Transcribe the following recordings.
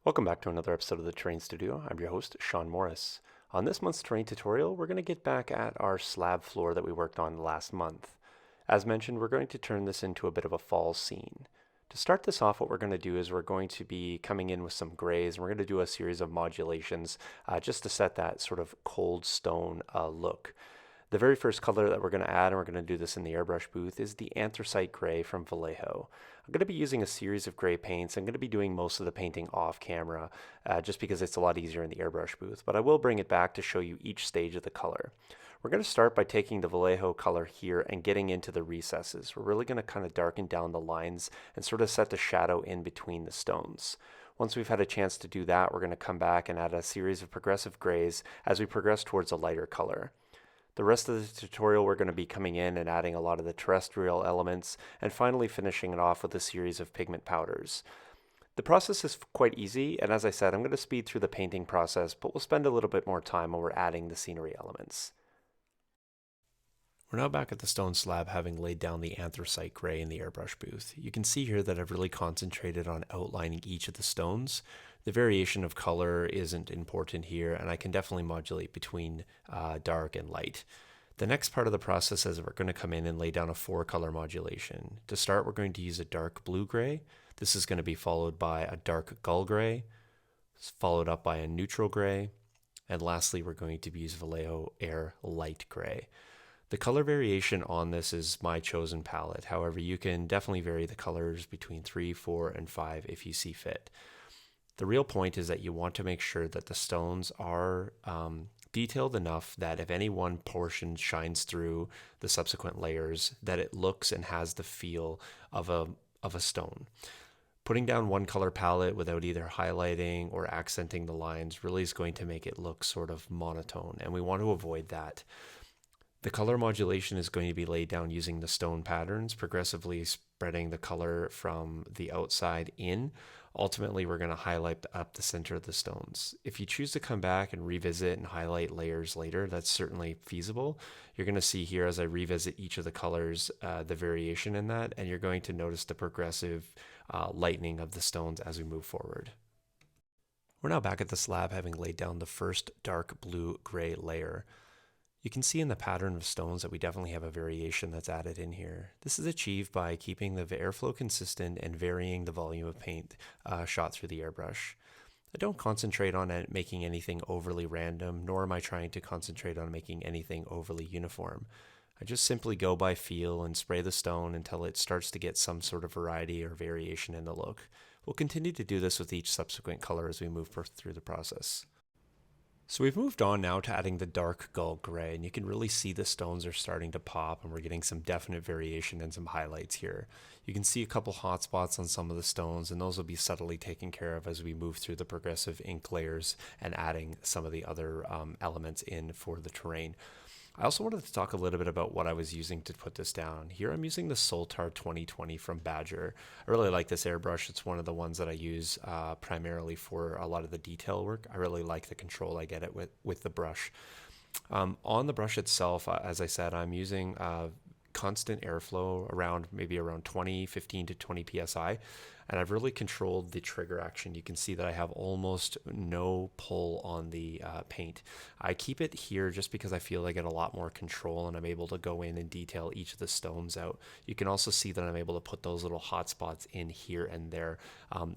Welcome back to another episode of the Terrain Studio. I'm your host, Sean Morris. On this month's terrain tutorial, we're going to get back at our slab floor that we worked on last month. As mentioned, we're going to turn this into a bit of a fall scene. To start this off, what we're going to do is we're going to be coming in with some grays, and we're going to do a series of modulations just to set that sort of cold stone look. The very first color that we're going to add, and we're going to do this in the airbrush booth, is the anthracite gray from Vallejo. I'm going to be using a series of gray paints. I'm going to be doing most of the painting off camera just because it's a lot easier in the airbrush booth, but I will bring it back to show you each stage of the color. We're going to start by taking the Vallejo color here and getting into the recesses. We're really going to kind of darken down the lines and sort of set the shadow in between the stones. Once we've had a chance to do that, we're going to come back and add a series of progressive grays as we progress towards a lighter color. The rest of the tutorial we're going to be coming in and adding a lot of the terrestrial elements and finally finishing it off with a series of pigment powders. The process is quite easy, and as I said, I'm going to speed through the painting process, but we'll spend a little bit more time when we're adding the scenery elements. We're now back at the stone slab, having laid down the anthracite gray in the airbrush booth. You can see here that I've really concentrated on outlining each of the stones. The variation of color isn't important here, and I can definitely modulate between dark and light. The next part of the process is we're going to come in and lay down a 4-color modulation. To start, we're going to use a dark blue gray. This is going to be followed by a dark gull gray, followed up by a neutral gray, and lastly, we're going to use Vallejo Air Light Gray. The color variation on this is my chosen palette. However, you can definitely vary the colors between 3, 4, and 5 if you see fit. The real point is that you want to make sure that the stones are detailed enough that if any one portion shines through the subsequent layers, that it looks and has the feel of a stone. Putting down one color palette without either highlighting or accenting the lines really is going to make it look sort of monotone, and we want to avoid that. The color modulation is going to be laid down using the stone patterns, progressively spreading the color from the outside in. Ultimately, we're going to highlight up the center of the stones. If you choose to come back and revisit and highlight layers later, that's certainly feasible. You're going to see here as I revisit each of the colors, the variation in that, and you're going to notice the progressive lightening of the stones as we move forward. We're now back at the slab, having laid down the first dark blue-gray layer. You can see in the pattern of stones that we definitely have a variation that's added in here. This is achieved by keeping the airflow consistent and varying the volume of paint shot through the airbrush. I don't concentrate on making anything overly random, nor am I trying to concentrate on making anything overly uniform. I just simply go by feel and spray the stone until it starts to get some sort of variety or variation in the look. We'll continue to do this with each subsequent color as we move through the process. So we've moved on now to adding the dark gull gray, and you can really see the stones are starting to pop, and we're getting some definite variation and some highlights here. You can see a couple hot spots on some of the stones, and those will be subtly taken care of as we move through the progressive ink layers and adding some of the other elements in for the terrain. I also wanted to talk a little bit about what I was using to put this down. Here I'm using the Soltar 2020 from Badger. I really like this airbrush. It's one of the ones that I use primarily for a lot of the detail work. I really like the control I get it with the brush. On the brush itself, as I said, I'm using constant airflow maybe around 15 to 20 psi, and I've really controlled the trigger action. You can see that I have almost no pull on the paint. I keep it here just because I feel I get a lot more control and I'm able to go in and detail each of the stones out. You can also see that I'm able to put those little hot spots in here and there.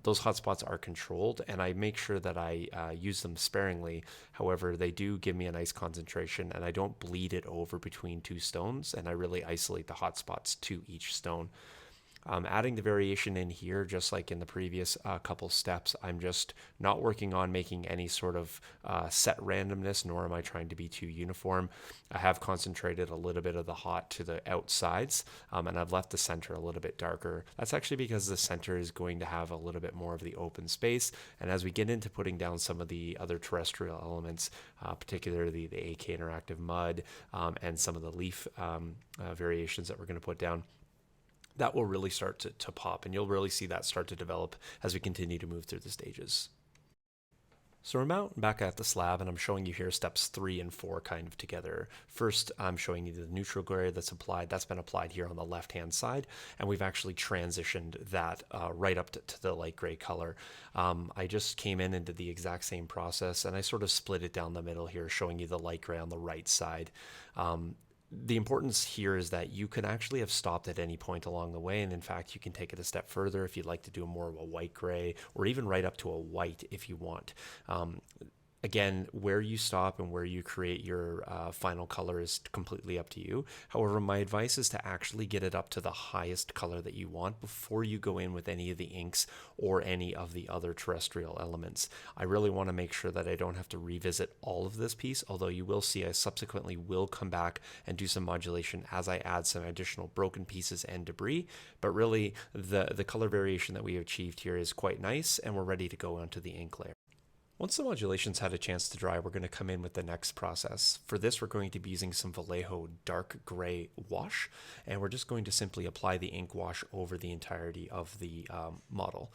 Those hot spots are controlled, and I make sure that I use them sparingly. However, they do give me a nice concentration, and I don't bleed it over between two stones, and I really isolate the hot spots to each stone. Adding the variation in here, just like in the previous couple steps, I'm just not working on making any sort of set randomness, nor am I trying to be too uniform. I have concentrated a little bit of the hot to the outsides, and I've left the center a little bit darker. That's actually because the center is going to have a little bit more of the open space, and as we get into putting down some of the other terrestrial elements, particularly the AK Interactive Mud and some of the leaf variations that we're going to put down, that will really start to pop, and you'll really see that start to develop as we continue to move through the stages. So we're now back at the slab, and I'm showing you here steps 3 and 4 kind of together. First, I'm showing you the neutral gray that's applied. That's been applied here on the left-hand side, and we've actually transitioned that right up to the light gray color. I just came in and did the exact same process, and I sort of split it down the middle here, showing you the light gray on the right side. The importance here is that you can actually have stopped at any point along the way, and in fact you can take it a step further if you'd like to do more of a white gray, or even right up to a white if you want. Again, where you stop and where you create your final color is completely up to you. However, my advice is to actually get it up to the highest color that you want before you go in with any of the inks or any of the other terrestrial elements. I really want to make sure that I don't have to revisit all of this piece, although you will see I subsequently will come back and do some modulation as I add some additional broken pieces and debris. But really, the color variation that we have achieved here is quite nice, and we're ready to go onto the ink layer. Once the modulation's had a chance to dry, we're going to come in with the next process. For this, we're going to be using some Vallejo dark gray wash, and we're just going to simply apply the ink wash over the entirety of the model.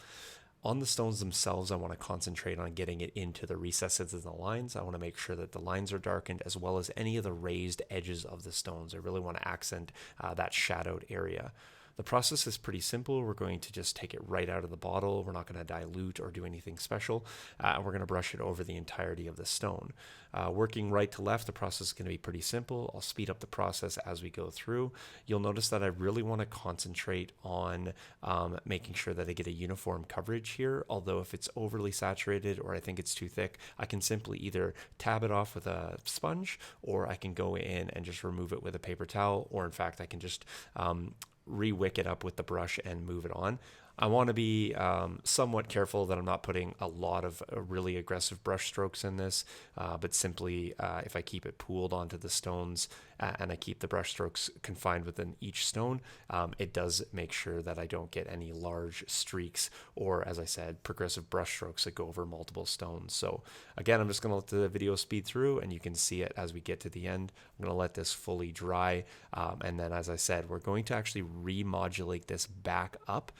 On the stones themselves, I want to concentrate on getting it into the recesses and the lines. I want to make sure that the lines are darkened, as well as any of the raised edges of the stones. I really want to accent that shadowed area. The process is pretty simple. We're going to just take it right out of the bottle. We're not going to dilute or do anything special. We're going to brush it over the entirety of the stone. Working right to left, the process is going to be pretty simple. I'll speed up the process as we go through. You'll notice that I really want to concentrate on making sure that I get a uniform coverage here. Although if it's overly saturated or I think it's too thick, I can simply either tab it off with a sponge, or I can go in and just remove it with a paper towel, or in fact I can just re-wick it up with the brush and move it on. I want to be somewhat careful that I'm not putting a lot of really aggressive brush strokes in this, but simply if I keep it pooled onto the stones and I keep the brush strokes confined within each stone, it does make sure that I don't get any large streaks or, as I said, progressive brush strokes that go over multiple stones. So again, I'm just going to let the video speed through and you can see it as we get to the end. I'm going to let this fully dry, and then, as I said, we're going to actually remodulate this back up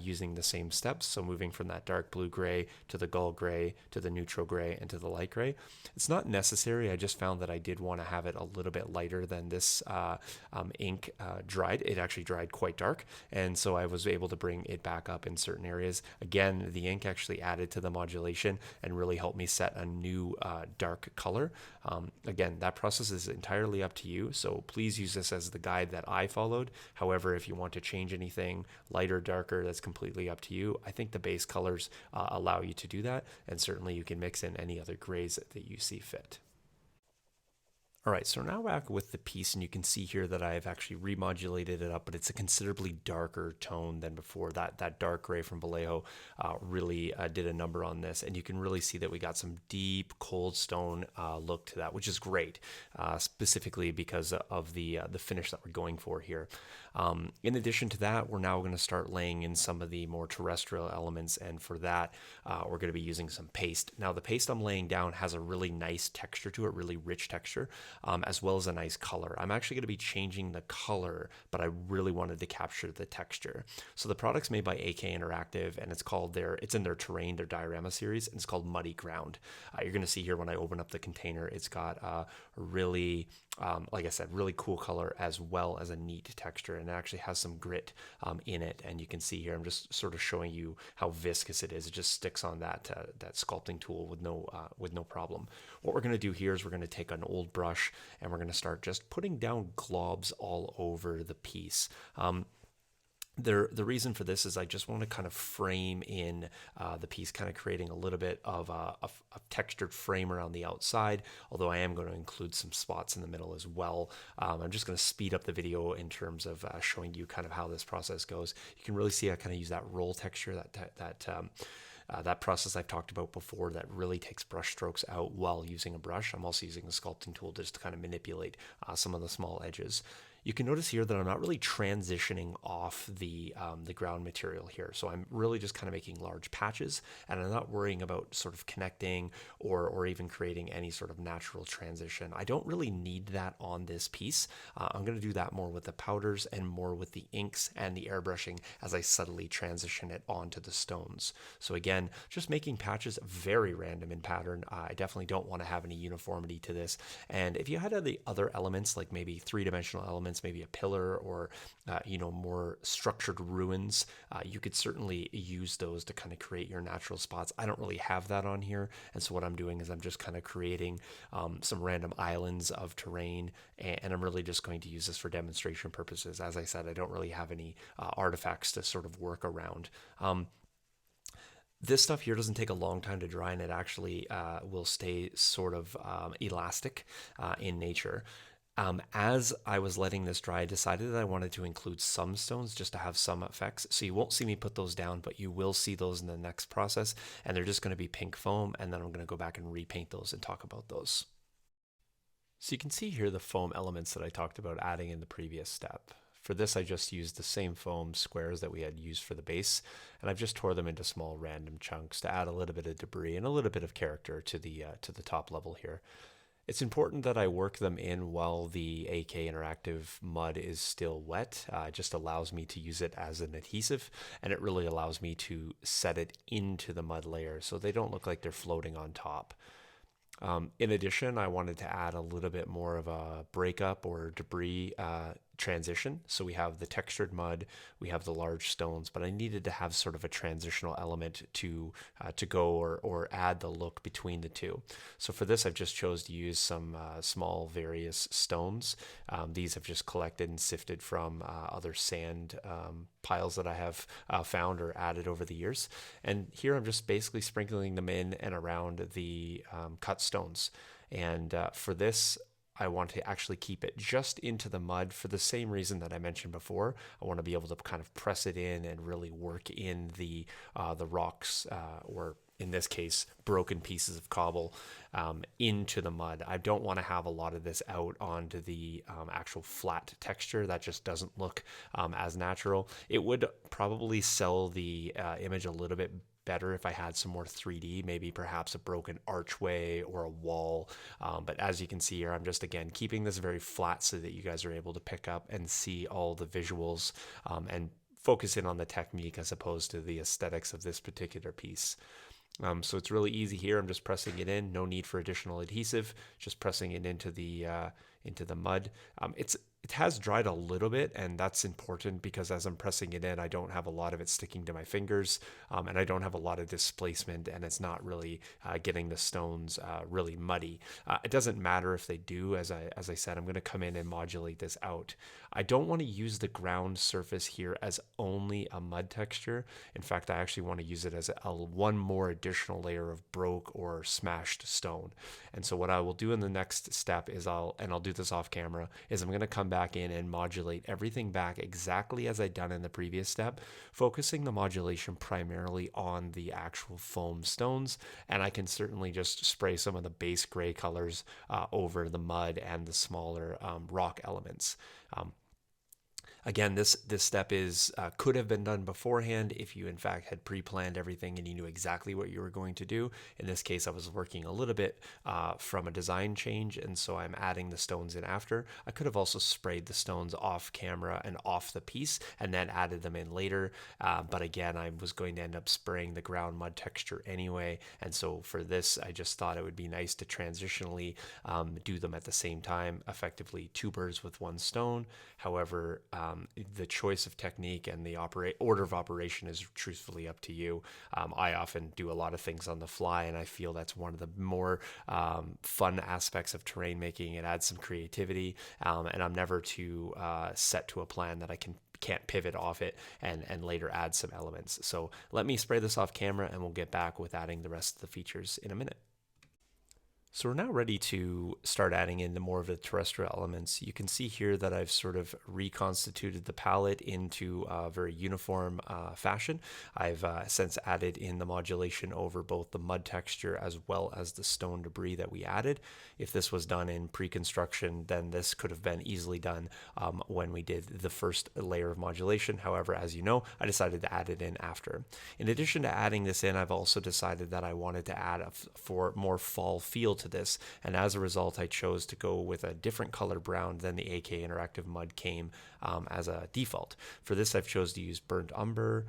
using the same steps. So moving from that dark blue gray to the gull gray to the neutral gray and to the light gray. It's not necessary. I just found that I did want to have it a little bit lighter than this ink dried. It actually dried quite dark, and so I was able to bring it back up in certain areas. Again, the ink actually added to the modulation and really helped me set a new dark color. Again, that process is entirely up to you, so please use this as the guide that I followed. However, if you want to change anything, lighter, darker, that's completely up to you. I think the base colors allow you to do that, and certainly you can mix in any other grays that you see fit. All right, so now back with the piece, and you can see here that I've actually remodulated it up, but it's a considerably darker tone than before. That dark gray from Vallejo really did a number on this, and you can really see that we got some deep cold stone look to that, which is great, specifically because of the finish that we're going for here. In addition to that, we're now going to start laying in some of the more terrestrial elements, and for that, we're going to be using some paste. Now, the paste I'm laying down has a really nice texture to it, really rich texture, as well as a nice color. I'm actually going to be changing the color, but I really wanted to capture the texture. So the product's made by AK Interactive, and it's in their terrain, their diorama series, and it's called Muddy Ground. You're going to see here when I open up the container, it's got a really, like I said, really cool color as well as a neat texture, and it actually has some grit in it. And you can see here, I'm just sort of showing you how viscous it is. It just sticks on that sculpting tool with no problem. What we're going to do here is we're going to take an old brush and we're going to start just putting down globs all over the piece. The reason for this is I just want to kind of frame in the piece, kind of creating a little bit of a textured frame around the outside, although I am going to include some spots in the middle as well. I'm just going to speed up the video in terms of showing you kind of how this process goes. You can really see I kind of use that roll texture, that process I've talked about before that really takes brush strokes out while using a brush. I'm also using a sculpting tool just to kind of manipulate some of the small edges. You can notice here that I'm not really transitioning off the ground material here. So I'm really just kind of making large patches, and I'm not worrying about sort of connecting or even creating any sort of natural transition. I don't really need that on this piece. I'm going to do that more with the powders and more with the inks and the airbrushing as I subtly transition it onto the stones. So again, just making patches very random in pattern. I definitely don't want to have any uniformity to this. And if you had any other elements, like maybe three-dimensional elements, maybe a pillar or more structured ruins, you could certainly use those to kind of create your natural spots. I don't really have that on here, and so what I'm doing is I'm just kind of creating some random islands of terrain, and I'm really just going to use this for demonstration purposes. As I said, I don't really have any artifacts to sort of work around. This stuff here doesn't take a long time to dry, and it actually will stay sort of elastic in nature. As I was letting this dry, I decided that I wanted to include some stones just to have some effects. So you won't see me put those down, but you will see those in the next process, and they're just going to be pink foam, and then I'm going to go back and repaint those and talk about those. So you can see here the foam elements that I talked about adding in the previous step. For this, I just used the same foam squares that we had used for the base, and I've just tore them into small random chunks to add a little bit of debris and a little bit of character to the top level here. It's important that I work them in while the AK Interactive mud is still wet. It just allows me to use it as an adhesive, and it really allows me to set it into the mud layer so they don't look like they're floating on top. In addition, I wanted to add a little bit more of a breakup or debris transition. So we have the textured mud, we have the large stones, but I needed to have sort of a transitional element to go or add the look between the two. So for this, I've just chose to use some small various stones. These I've just collected and sifted from other sand piles that I have found or added over the years. And here I'm just basically sprinkling them in and around the cut stones. And for this, I want to actually keep it just into the mud for the same reason that I mentioned before. I want to be able to kind of press it in and really work in the rocks, or in this case, broken pieces of cobble into the mud. I don't want to have a lot of this out onto the actual flat texture. That just doesn't look as natural. It would probably sell the image a little bit better if I had some more 3D, maybe perhaps a broken archway or a wall. But as you can see here, I'm just, again, keeping this very flat so that you guys are able to pick up and see all the visuals and focus in on the technique as opposed to the aesthetics of this particular piece. So it's really easy here. I'm just pressing it in. No need for additional adhesive. Just pressing it into the mud. It has dried a little bit, and that's important because as I'm pressing it in, I don't have a lot of it sticking to my fingers, and I don't have a lot of displacement, and it's not really getting the stones really muddy. It doesn't matter if they do. As I said, I'm going to come in and modulate this out. I don't want to use the ground surface here as only a mud texture. In fact, I actually want to use it as one more additional layer of broke or smashed stone. And so what I will do in the next step is I'll do this off camera, is I'm going to come back in and modulate everything back exactly as I'd done in the previous step, focusing the modulation primarily on the actual foam stones. And I can certainly just spray some of the base gray colors over the mud and the smaller rock elements. Again, this step could have been done beforehand if you in fact had pre-planned everything and you knew exactly what you were going to do. In this case, I was working a little bit from a design change, and so I'm adding the stones in after. I could have also sprayed the stones off camera and off the piece and then added them in later, but again, I was going to end up spraying the ground mud texture anyway, and so for this, I just thought it would be nice to transitionally do them at the same time, effectively two birds with one stone. However, the choice of technique and the order of operation is truthfully up to you. I often do a lot of things on the fly, and I feel that's one of the more fun aspects of terrain making. It adds some creativity, and I'm never too set to a plan that I can't pivot off it and later add some elements. So let me spray this off camera, and we'll get back with adding the rest of the features in a minute. So we're now ready to start adding in the more of the terrestrial elements. You can see here that I've sort of reconstituted the palette into a very uniform fashion. I've since added in the modulation over both the mud texture as well as the stone debris that we added. If this was done in pre-construction, then this could have been easily done when we did the first layer of modulation. However, as you know, I decided to add it in after. In addition to adding this in, I've also decided that I wanted to add for more fall feel to this, and as a result I chose to go with a different color brown than the AK Interactive Mud came as a default. For this I've chose to use burnt umber,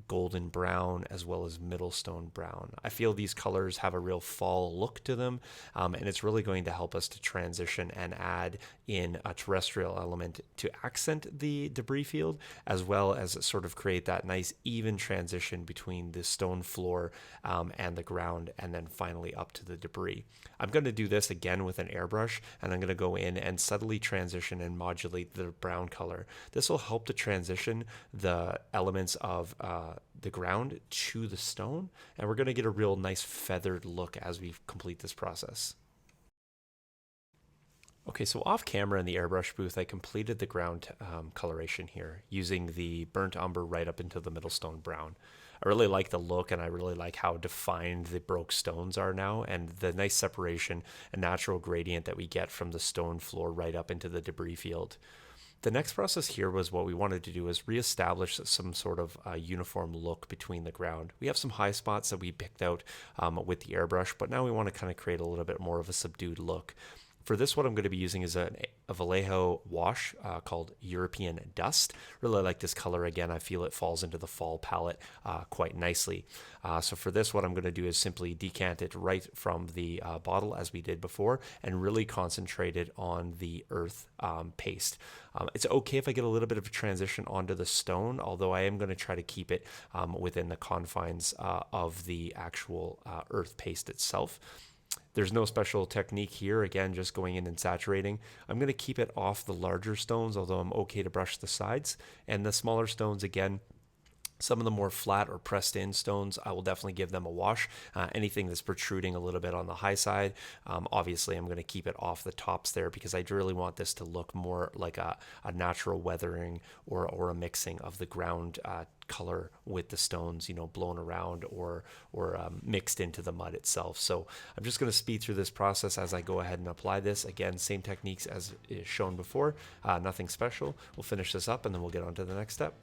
golden brown, as well as Middlestone brown. I feel these colors have a real fall look to them, and it's really going to help us to transition and add in a terrestrial element to accent the debris field, as well as sort of create that nice even transition between the stone floor and the ground, and then finally up to the debris. I'm going to do this again with an airbrush, and I'm going to go in and subtly transition and modulate the brown color. This will help to transition the elements of the ground to the stone, and we're going to get a real nice feathered look as we complete this process. Okay, so off camera in the airbrush booth, I completed the ground coloration here using the burnt umber right up into the Middlestone brown. I really like the look, and I really like how defined the broke stones are now, and the nice separation and natural gradient that we get from the stone floor right up into the debris field. The next process here was what we wanted to do was reestablish some sort of uniform look between the ground. We have some high spots that we picked out with the airbrush, but now we want to kind of create a little bit more of a subdued look. For this, what I'm going to be using is a Vallejo wash called European Dust. Really like this color. Again, I feel it falls into the fall palette quite nicely. So for this, what I'm going to do is simply decant it right from the bottle as we did before, and really concentrate it on the earth paste. It's okay if I get a little bit of a transition onto the stone, although I am going to try to keep it within the confines of the actual earth paste itself. There's no special technique here, again, just going in and saturating. I'm going to keep it off the larger stones, although I'm okay to brush the sides. And the smaller stones, again, some of the more flat or pressed in stones, I will definitely give them a wash. Anything that's protruding a little bit on the high side, obviously I'm going to keep it off the tops there, because I really want this to look more like a natural weathering or a mixing of the ground color with the stones, blown around or mixed into the mud itself. So I'm just going to speed through this process as I go ahead and apply this. Again, same techniques as is shown before, nothing special. We'll finish this up and then we'll get on to the next step.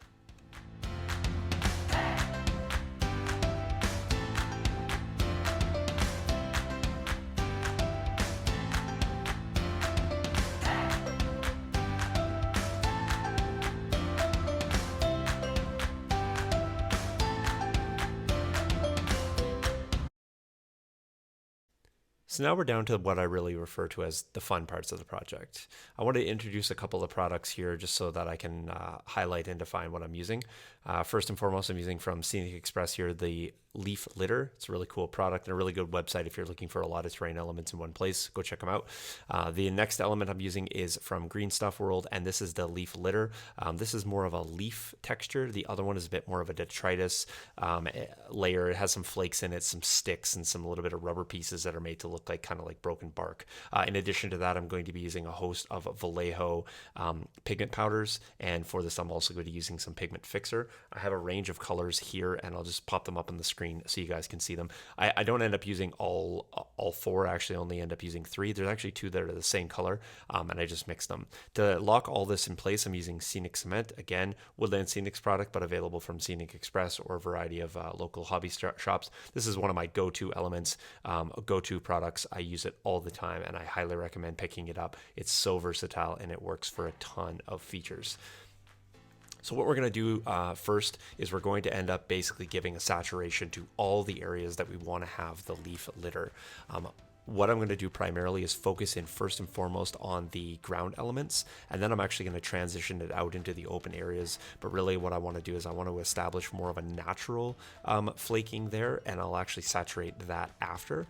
So now we're down to what I really refer to as the fun parts of the project. I want to introduce a couple of products here just so that I can highlight and define what I'm using. First and foremost, I'm using from Scenic Express here the Leaf Litter. It's a really cool product and a really good website if you're looking for a lot of terrain elements in one place. Go check them out. The next element I'm using is from Green Stuff World, and this is the Leaf Litter. This is more of a leaf texture. The other one is a bit more of a detritus layer. It has some flakes in it, some sticks, and some little bit of rubber pieces that are made to look like kind of like broken bark. In addition to that, I'm going to be using a host of Vallejo pigment powders, and for this I'm also going to be using some pigment fixer. I have a range of colors here, and I'll just pop them up on the screen so you guys can see them. I don't end up using all four. I actually only end up using 3. There's actually 2 that are the same color, and I just mix them. To lock all this in place, I'm using Scenic Cement. Again, Woodland Scenic's product, but available from Scenic Express or a variety of local hobby shops. This is one of my go-to elements, go-to products. I use it all the time, and I highly recommend picking it up. It's so versatile, and it works for a ton of features. So what we're going to do first is we're going to end up basically giving a saturation to all the areas that we want to have the leaf litter. What I'm going to do primarily is focus in first and foremost on the ground elements, and then I'm actually going to transition it out into the open areas. But really what I want to do is I want to establish more of a natural flaking there, and I'll actually saturate that after.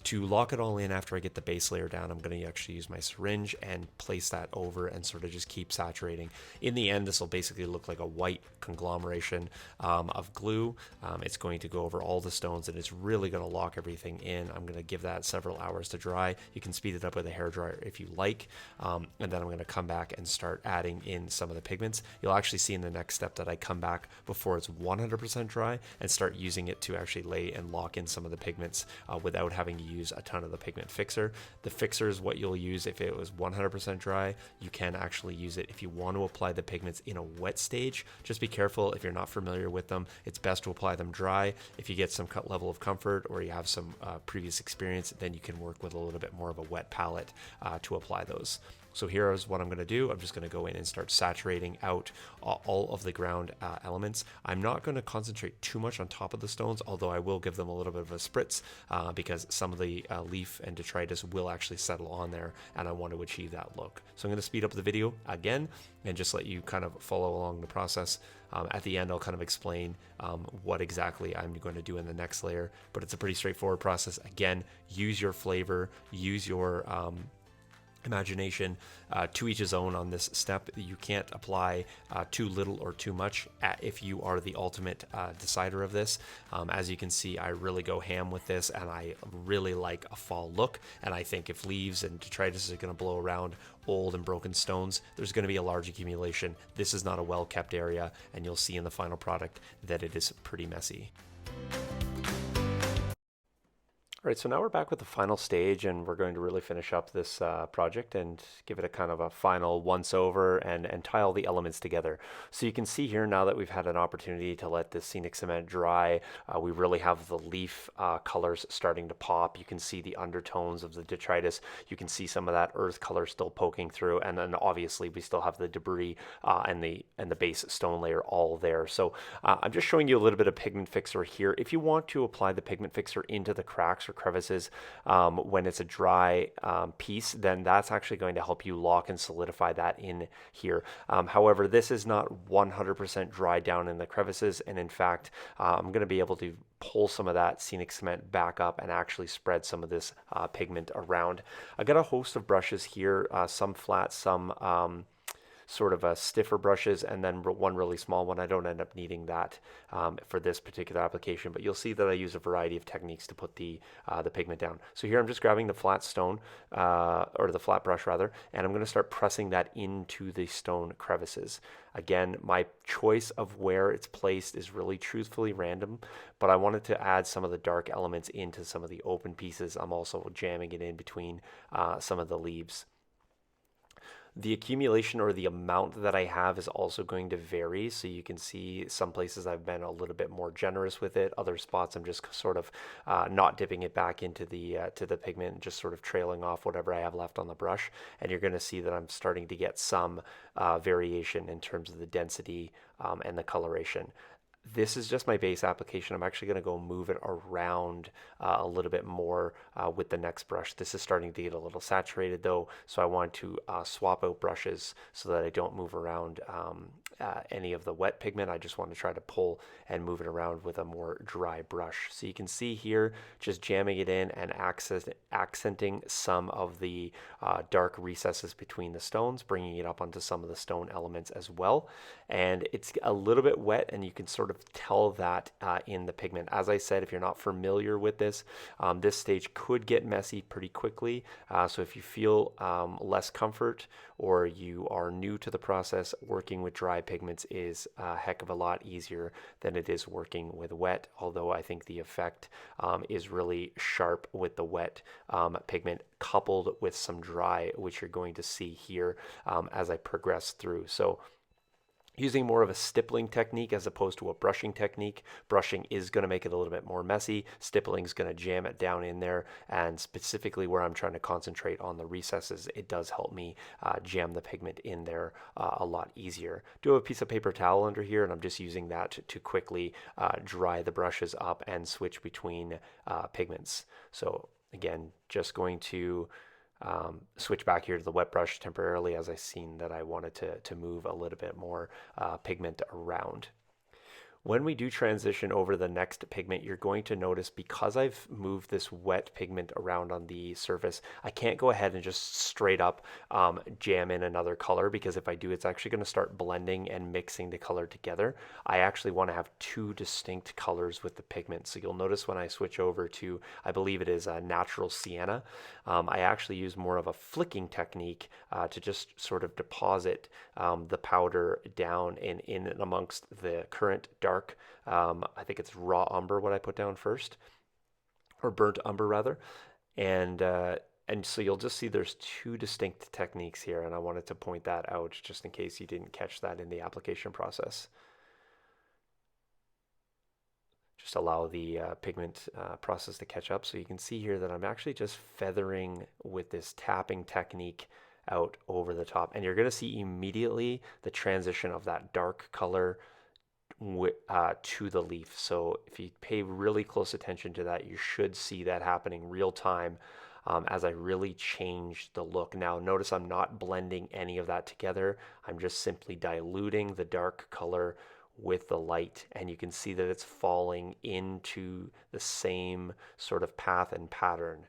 To lock it all in after I get the base layer down, I'm going to actually use my syringe and place that over and sort of just keep saturating. In the end, this will basically look like a white conglomeration of glue. It's going to go over all the stones and it's really going to lock everything in. I'm going to give that several hours to dry. You can speed it up with a hairdryer if you like. And then I'm going to come back and start adding in some of the pigments. You'll actually see in the next step that I come back before it's 100% dry and start using it to actually lay and lock in some of the pigments without having to use a ton of the pigment fixer. The fixer is what you'll use if it was 100% dry. You can actually use it if you want to apply the pigments in a wet stage. Just be careful if you're not familiar with them. It's best to apply them dry. If you get some level of comfort or you have some previous experience, then you can work with a little bit more of a wet palette to apply those. So here is what I'm going to do. I'm just going to go in and start saturating out all of the ground elements. I'm not going to concentrate too much on top of the stones, although I will give them a little bit of a spritz because some of the leaf and detritus will actually settle on there, and I want to achieve that look. So I'm going to speed up the video again and just let you kind of follow along the process. At the end, I'll kind of explain what exactly I'm going to do in the next layer, but it's a pretty straightforward process. Again, use your flavor, use your imagination, to each his own on this step. You can't apply too little or too much if you are the ultimate decider of this. As you can see, I really go ham with this, and I really like a fall look, and I think if leaves and detritus are going to blow around old and broken stones, there's going to be a large accumulation. This is not a well-kept area, and you'll see in the final product that it is pretty messy. All right, so now we're back with the final stage, and we're going to really finish up this project and give it a kind of a final once-over and tie all the elements together. So you can see here now that we've had an opportunity to let this scenic cement dry, we really have the leaf colors starting to pop. You can see the undertones of the detritus. You can see some of that earth color still poking through, and then obviously we still have the debris and the base stone layer all there. So I'm just showing you a little bit of pigment fixer here. If you want to apply the pigment fixer into the cracks or crevices when it's a dry piece, then that's actually going to help you lock and solidify that in here. However, this is not 100% dry down in the crevices, and in fact, I'm going to be able to pull some of that scenic cement back up and actually spread some of this pigment around. I got a host of brushes here, some flat, some sort of stiffer brushes, and then one really small one. I don't end up needing that for this particular application, but you'll see that I use a variety of techniques to put the pigment down. So here I'm just grabbing the flat stone, or the flat brush rather, and I'm going to start pressing that into the stone crevices. Again, my choice of where it's placed is really truthfully random, but I wanted to add some of the dark elements into some of the open pieces. I'm also jamming it in between some of the leaves. The accumulation or the amount that I have is also going to vary. So you can see some places I've been a little bit more generous with it. Other spots I'm just sort of not dipping it back into the pigment and just sort of trailing off whatever I have left on the brush. And you're going to see that I'm starting to get some variation in terms of the density and the coloration. This is just my base application. I'm actually going to go move it around a little bit more with the next brush. This is starting to get a little saturated though, so I want to swap out brushes so that I don't move around any of the wet pigment. I just want to try to pull and move it around with a more dry brush. So you can see here, just jamming it in and accenting some of the dark recesses between the stones, bringing it up onto some of the stone elements as well. And it's a little bit wet, and you can sort of tell that in the pigment. As I said, if you're not familiar with this, this stage could get messy pretty quickly. So if you feel less comfort or you are new to the process, working with dry pigments is a heck of a lot easier than it is working with wet, although I think the effect is really sharp with the wet pigment coupled with some dry, which you're going to see here as I progress through. So using more of a stippling technique as opposed to a brushing technique. Brushing is going to make it a little bit more messy. Stippling is going to jam it down in there, and specifically where I'm trying to concentrate on the recesses, it does help me jam the pigment in there a lot easier. Do have a piece of paper towel under here, and I'm just using that to quickly dry the brushes up and switch between pigments. So again, just going to switch back here to the wet brush temporarily as I seen that I wanted to move a little bit more pigment around. When we do transition over the next pigment, you're going to notice because I've moved this wet pigment around on the surface, I can't go ahead and just straight up jam in another color, because if I do, it's actually going to start blending and mixing the color together. I actually want to have two distinct colors with the pigment. So you'll notice when I switch over to, I believe it is a natural sienna, I actually use more of a flicking technique to just sort of deposit the powder down in and amongst the current dark, I think it's raw umber what I put down first, or burnt umber rather, and so you'll just see there's two distinct techniques here, and I wanted to point that out just in case you didn't catch that in the application process. Just allow the pigment process to catch up. So you can see here that I'm actually just feathering with this tapping technique out over the top, and you're going to see immediately the transition of that dark color to the leaf. So if you pay really close attention to that, you should see that happening real time as I really change the look. Now notice I'm not blending any of that together. I'm just simply diluting the dark color with the light, and you can see that it's falling into the same sort of path and pattern.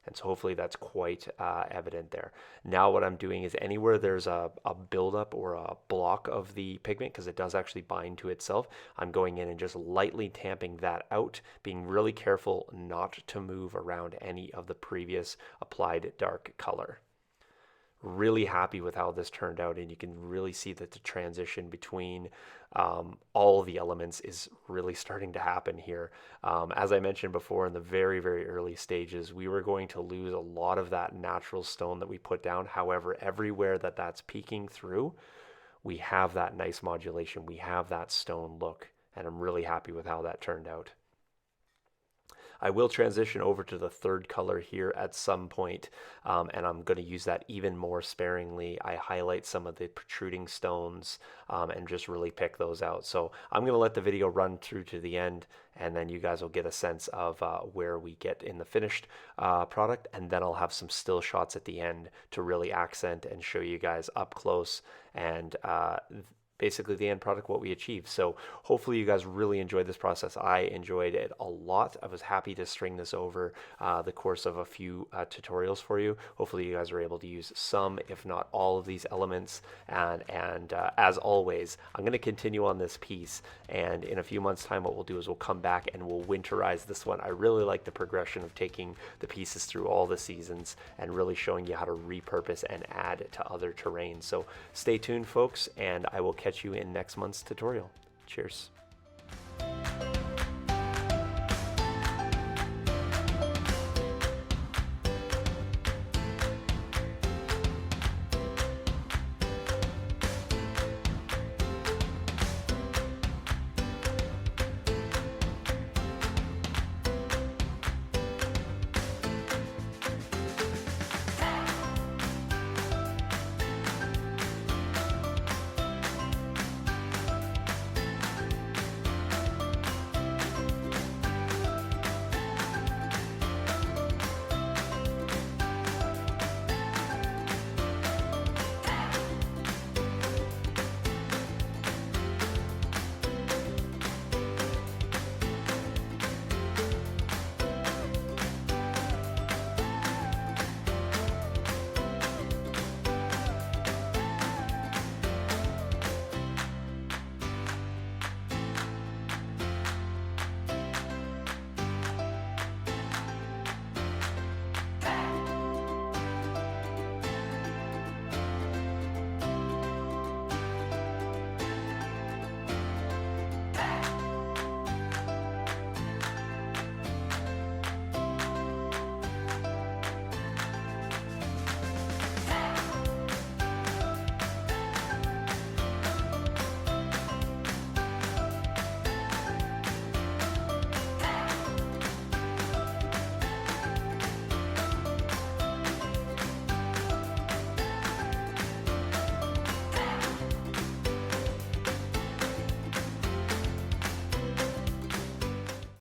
And so hopefully that's quite evident there. Now what I'm doing is anywhere there's a buildup or a block of the pigment, because it does actually bind to itself, I'm going in and just lightly tamping that out, being really careful not to move around any of the previous applied dark color. Really happy with how this turned out, and you can really see that the transition between all of the elements is really starting to happen here. As I mentioned before, in the very, very early stages, we were going to lose a lot of that natural stone that we put down. However, everywhere that that's peeking through, we have that nice modulation, we have that stone look, and I'm really happy with how that turned out. I will transition over to the third color here at some point, and I'm going to use that even more sparingly. I highlight some of the protruding stones and just really pick those out. So I'm going to let the video run through to the end, and then you guys will get a sense of where we get in the finished product, and then I'll have some still shots at the end to really accent and show you guys up close and basically the end product, what we achieved. So hopefully you guys really enjoyed this process. I enjoyed it a lot. I was happy to string this over the course of a few tutorials for you. Hopefully you guys are able to use some, if not all, of these elements. And as always, I'm going to continue on this piece, and in a few months time what we'll do is we'll come back and we'll winterize this one. I really like the progression of taking the pieces through all the seasons and really showing you how to repurpose and add to other terrains. So stay tuned, folks, and I will catch you in next month's tutorial. Cheers.